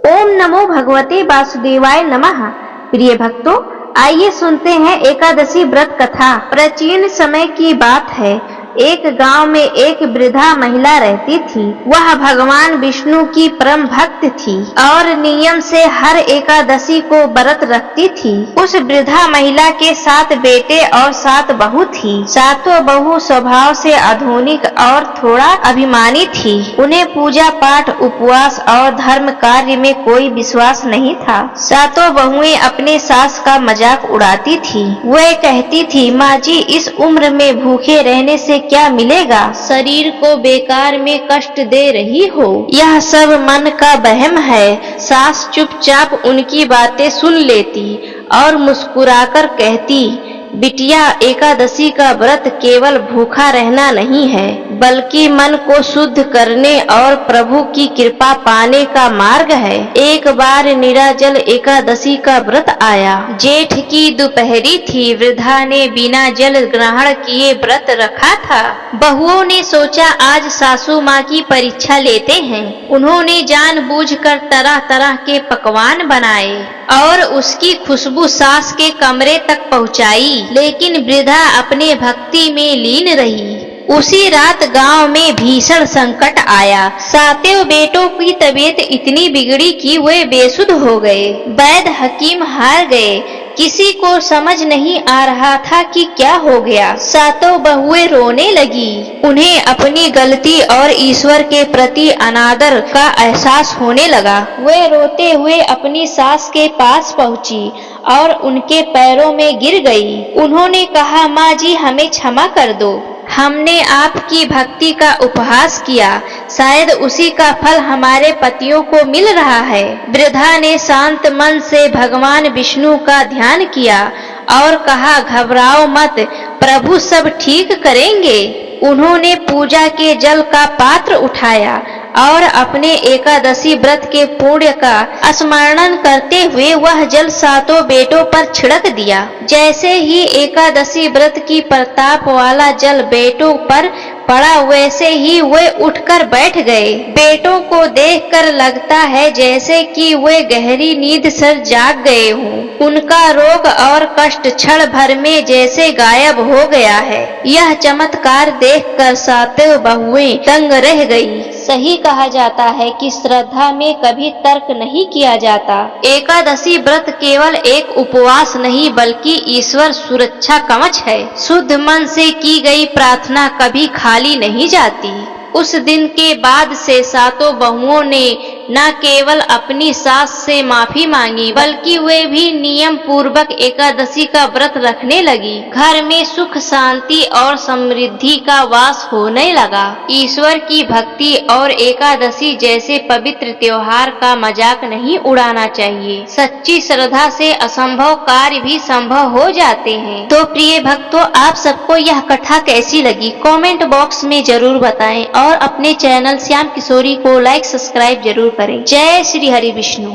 ओम नमो भगवते वासुदेवाय नमः। प्रिय भक्तों, आइए सुनते हैं एकादशी व्रत कथा। प्राचीन समय की बात है। एक गांव में एक वृद्धा महिला रहती थी। वह भगवान विष्णु की परम भक्त थी और नियम से हर एकादशी को व्रत रखती थी। उस वृद्धा महिला के 7 बेटे और 7 बहू थी। सातों बहू स्वभाव से आधुनिक और थोड़ा अभिमानी थी। उन्हें पूजा पाठ, उपवास और धर्म कार्य में कोई विश्वास नहीं था। सातों बहुएं अपने सास का मजाक उड़ाती थी। वह कहती थी, माँ जी, इस उम्र में भूखे रहने से क्या मिलेगा? शरीर को बेकार में कष्ट दे रही हो। यह सब मन का वहम है। सास चुपचाप उनकी बातें सुन लेती और मुस्कुराकर कहती, बिटिया, एकादशी का व्रत केवल भूखा रहना नहीं है, बल्कि मन को शुद्ध करने और प्रभु की कृपा पाने का मार्ग है। एक बार निराजल एकादशी का व्रत आया। जेठ की दोपहरी थी। वृद्धा ने बिना जल ग्रहण किए व्रत रखा था। बहुओं ने सोचा, आज सासू माँ की परीक्षा लेते हैं। उन्होंने जानबूझकर तरह तरह के पकवान बनाए और उसकी खुशबू सास के कमरे तक पहुंचाई, लेकिन वृद्धा अपने भक्ति में लीन रही। उसी रात गांव में भीषण संकट आया। सातों बेटों की तबीयत इतनी बिगड़ी कि वे बेसुध हो गए। वैद्य हकीम हार गए। किसी को समझ नहीं आ रहा था कि क्या हो गया। सातों बहुएं रोने लगी। उन्हें अपनी गलती और ईश्वर के प्रति अनादर का एहसास होने लगा। वे रोते हुए अपनी सास के पास पहुंची और उनके पैरों में गिर गई। उन्होंने कहा, माँ जी, हमें क्षमा कर दो। हमने आपकी भक्ति का उपहास किया। शायद उसी का फल हमारे पतियों को मिल रहा है। वृद्धा ने शांत मन से भगवान विष्णु का ध्यान किया और कहा, घबराओ मत, प्रभु सब ठीक करेंगे। उन्होंने पूजा के जल का पात्र उठाया और अपने एकादशी व्रत के पुण्य का स्मरण करते हुए वह जल सातों बेटों पर छिड़क दिया। जैसे ही एकादशी व्रत की प्रताप वाला जल बेटों पर पड़ा, वैसे ही वे उठकर बैठ गए। बेटों को देखकर लगता है जैसे कि वे गहरी नींद से जाग गए हों। उनका रोग और कष्ट क्षण भर में जैसे गायब हो गया है। यह चमत्कार देखकर सातों बहुएं दंग रह गई। सही कहा जाता है कि श्रद्धा में कभी तर्क नहीं किया जाता। एकादशी व्रत केवल एक उपवास नहीं, बल्कि ईश्वर सुरक्षा कवच है। शुद्ध मन से की गई प्रार्थना कभी खाली नहीं जाती। उस दिन के बाद से सातों बहुओं ने न केवल अपनी सास से माफी मांगी, बल्कि वे भी नियम पूर्वक एकादशी का व्रत रखने लगी। घर में सुख, शांति और समृद्धि का वास होने लगा। ईश्वर की भक्ति और एकादशी जैसे पवित्र त्योहार का मजाक नहीं उड़ाना चाहिए। सच्ची श्रद्धा से असंभव कार्य भी संभव हो जाते हैं। तो प्रिय भक्तों, आप सबको यह कथा कैसी लगी कमेंट बॉक्स में जरूर बताएं और अपने चैनल श्याम किशोरी को लाइक, सब्सक्राइब जरूर करें। जय श्री हरि विष्णु।